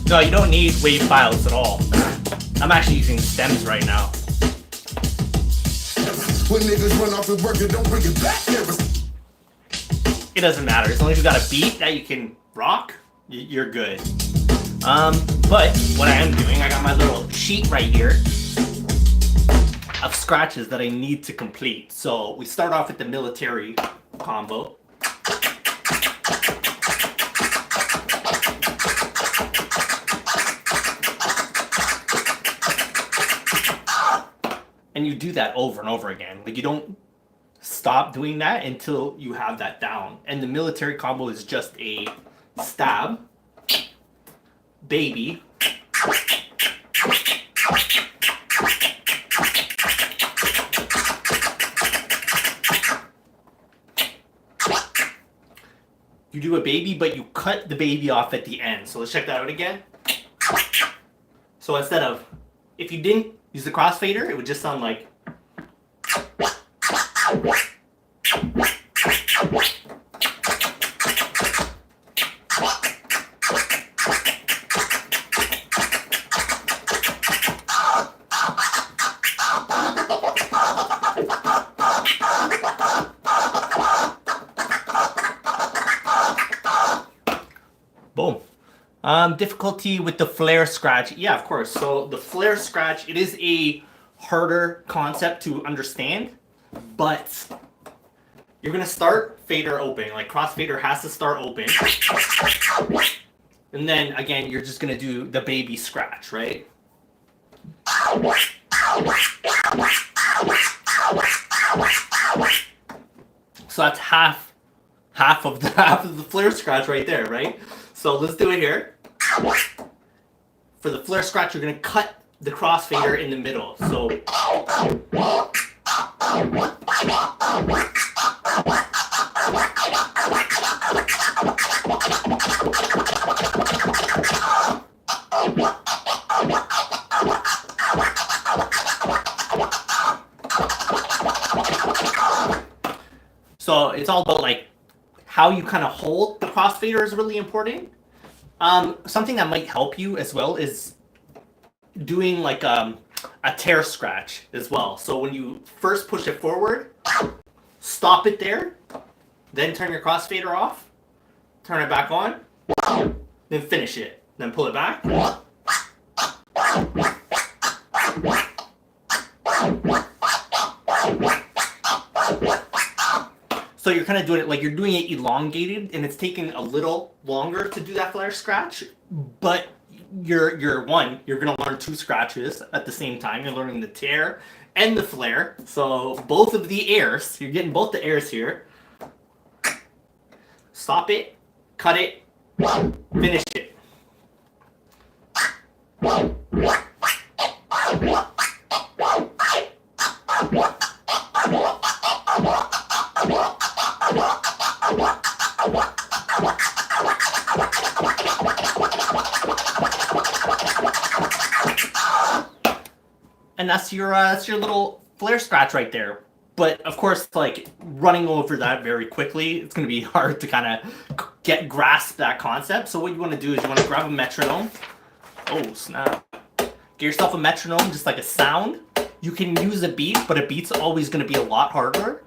No, you don't need wave files at all. I'm actually using stems right now. When niggas run off the work and don't bring it back, It doesn't matter. As long as you got a beat that you can rock, you're good. But what I am doing, I got my little sheet right here of scratches that I need to complete. So we start off with the military combo. And you do that over and over again. Like, you don't stop doing that until you have that down. And the military combo is just a stab, baby, you do a baby, but you cut the baby off at the end. So let's check that out again. So instead of, if you didn't use the crossfader, it would just sound like. Boom. Difficulty with the flare scratch. Yeah, of course. So the flare scratch, it is a harder concept to understand, but you're going to start fader open. Like, crossfader has to start open. And then, again, you're just going to do the baby scratch, right? So that's half of the flare scratch right there, right? So let's do it here. For the flare scratch, you're going to cut the crossfader in the middle. So it's all about, like, how you kind of hold the crossfader is really important. Something that might help you as well is doing like a tear scratch as well. So when you first push it forward, stop it there, then turn your crossfader off, turn it back on, then finish it, then pull it back. So you're kind of doing it like you're doing it elongated, and it's taking a little longer to do that flare scratch, but you're going to learn two scratches at the same time. You're learning the tear and the flare. So both of the airs, you're getting both the airs here. stop it, cut it, finish it. And that's your little flare scratch right there. But of course, like running over that very quickly, it's going to be hard to kind of grasp that concept. So what you want to do is you want to grab a metronome. Oh snap! Get yourself a metronome, just like a sound. You can use a beat, but a beat's always going to be a lot harder.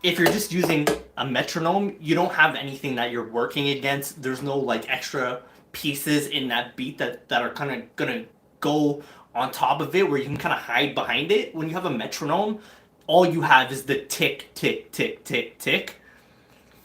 If you're just using a metronome, you don't have anything that you're working against. There's no like extra pieces in that beat that are kind of going to go on top of it where you can kind of hide behind it. When you have a metronome, all you have is the tick, tick, tick, tick, tick.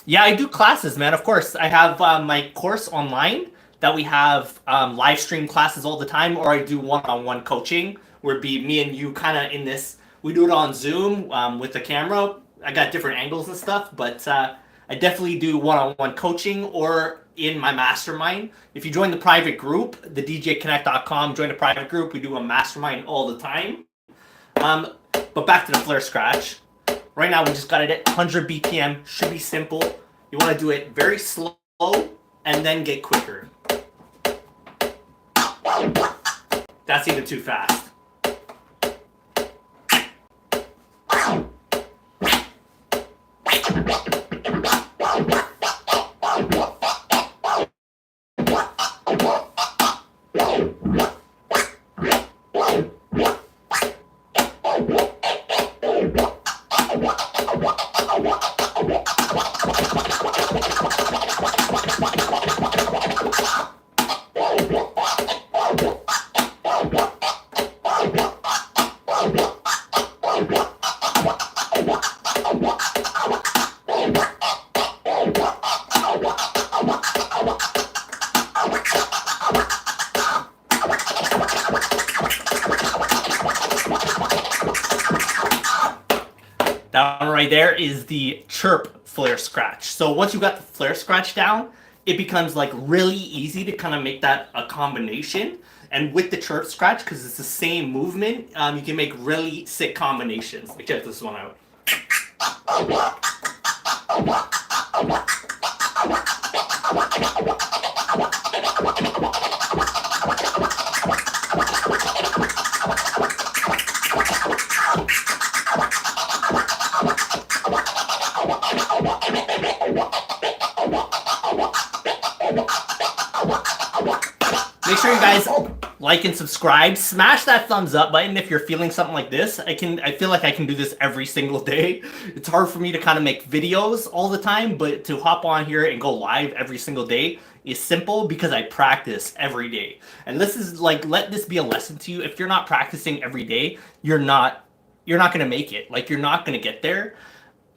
Yeah, I do classes, man. Of course, I have my course online that we have live stream classes all the time, or I do one-on-one coaching where it'd be me and you kind of in this. We do it on Zoom with the camera. I got different angles and stuff, but I definitely do one-on-one coaching or in my mastermind. If you join the private group, the djconnect.com, join the private group. We do a mastermind all the time. But back to the flare scratch. Right now, we just got it at 100 BPM. Should be simple. You want to do it very slow and then get quicker. That's even too fast. That one right there is the chirp flare scratch. So once you got the flare scratch down, it becomes like really easy to kind of make that a combination. And with the chirp scratch, because it's the same movement, you can make really sick combinations. Let me check this one out. Make sure you guys like and subscribe. Smash that thumbs up button if you're feeling something like this. I feel like I can do this every single day. It's hard for me to kind of make videos all the time, but to hop on here and go live every single day is simple because I practice every day. And this is like, let this be a lesson to you. If you're not practicing every day, you're not going to make it. Like, you're not going to get there.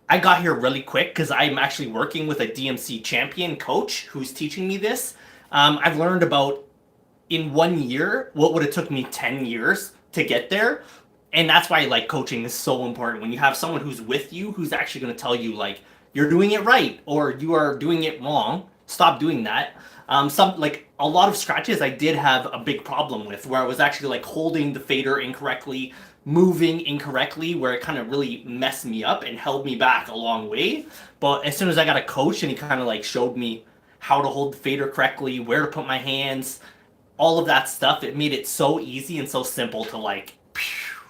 I got here really quick because I'm actually working with a DMC champion coach who's teaching me this. I've learned about, in 1 year, what would have took me 10 years to get there. And that's why like coaching is so important. When you have someone who's with you, who's actually going to tell you like, you're doing it right or you are doing it wrong, stop doing that. Like a lot of scratches I did have a big problem with, where I was actually like holding the fader incorrectly, moving incorrectly, where it kind of really messed me up and held me back a long way. But as soon as I got a coach and he kind of like showed me how to hold the fader correctly, where to put my hands, all of that stuff, it made it so easy and so simple to like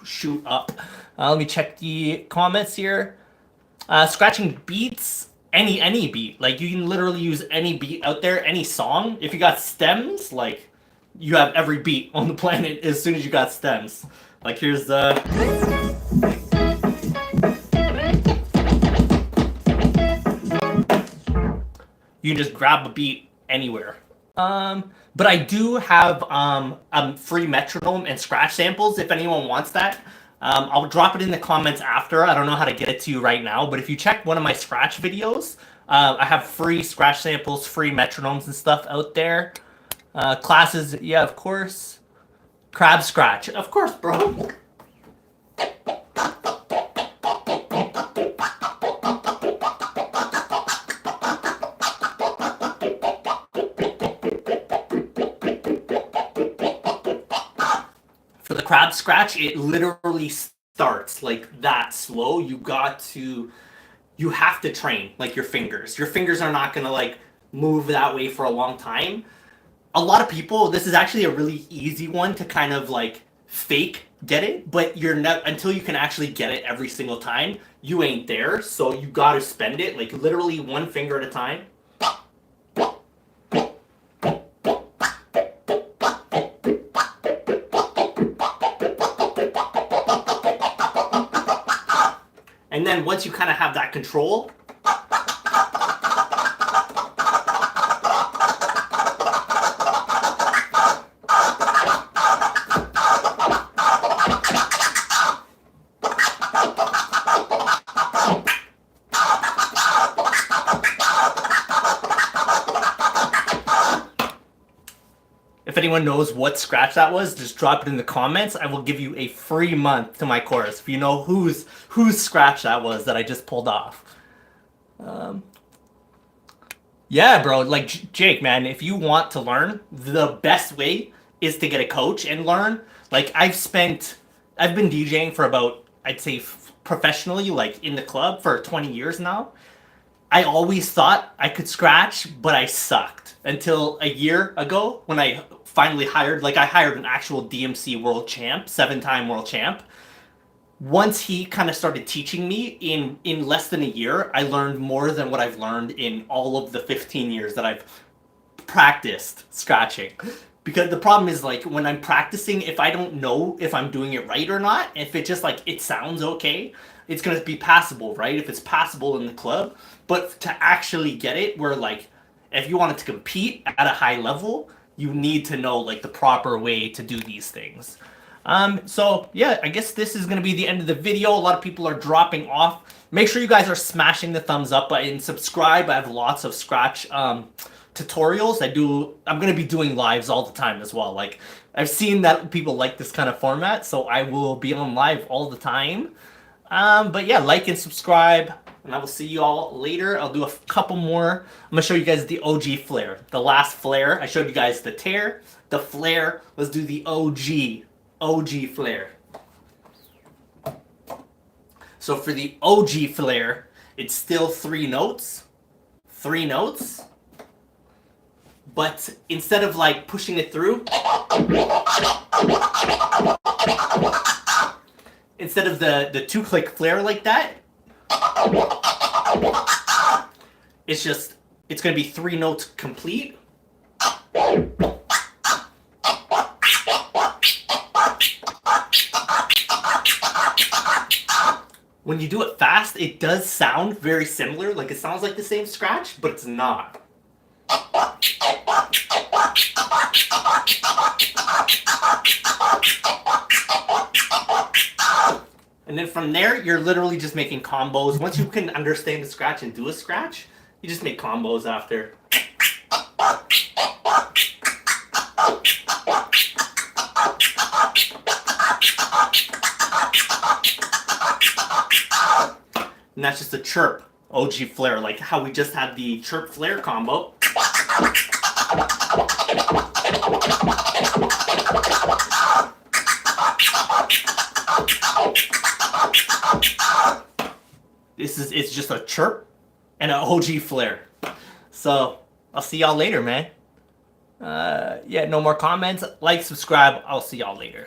shoot up. Let me check the comments here. Scratching beats, any beat. Like, you can literally use any beat out there, any song. If you got stems, like, you have every beat on the planet as soon as you got stems. Like, here's the... You can just grab a beat anywhere. But I do have free metronome and scratch samples if anyone wants that. I'll drop it in the comments after. I don't know how to get it to you right now, but if you check one of my scratch videos, I have free scratch samples, free metronomes and stuff out there. Classes, yeah, of course. Crab scratch, of course, bro. crab scratch, it literally starts like that slow. You have to train like your fingers. Your fingers are not gonna like move that way for a long time. A lot of people, this is actually a really easy one to kind of like fake get it, but you're not until you can actually get it every single time. You ain't there, so you got to spend it like literally one finger at a time. And then once you kind of have that control, if anyone knows what scratch that was, just drop it in the comments. I will give you a free month to my course if you know whose scratch that was that I just pulled off. Yeah, bro. Like Jake, man, if you want to learn, the best way is to get a coach and learn. Like I've been DJing for about, I'd say professionally, like in the club for 20 years now. I always thought I could scratch, but I sucked until a year ago when I finally I hired an actual DMC world champ, 7-time world champ. Once he kind of started teaching me in less than a year, I learned more than what I've learned in all of the 15 years that I've practiced scratching. Because the problem is like when I'm practicing, if I don't know if I'm doing it right or not, if it just like it sounds okay, it's gonna be passable, right? If it's passable in the club, but to actually get it, where like if you wanted to compete at a high level, you need to know like the proper way to do these things. So yeah, I guess this is gonna be the end of the video. A lot of people are dropping off. Make sure you guys are smashing the thumbs up button, subscribe. I have lots of scratch tutorials. I'm gonna be doing lives all the time as well. Like I've seen that people like this kind of format, so I will be on live all the time. But yeah, like and subscribe, and I will see you all later. I'll do a couple more. I'm gonna show you guys the OG flare. The last flare, I showed you guys the tear, the flare. Let's do the OG flare. So for the OG flare, it's still 3 notes. 3 notes. But instead of like pushing it through, instead of the 2-click flare like that, it's gonna be 3 notes complete. When you do it fast, it does sound very similar, like it sounds like the same scratch, but it's not. And then from there, you're literally just making combos. Once you can understand the scratch and do a scratch, you just make combos after. And that's just a chirp OG flare, like how we just had the chirp flare combo. It's just a chirp and an OG flare. So I'll see y'all later, man. Yeah, no more comments. Like, subscribe. I'll see y'all later.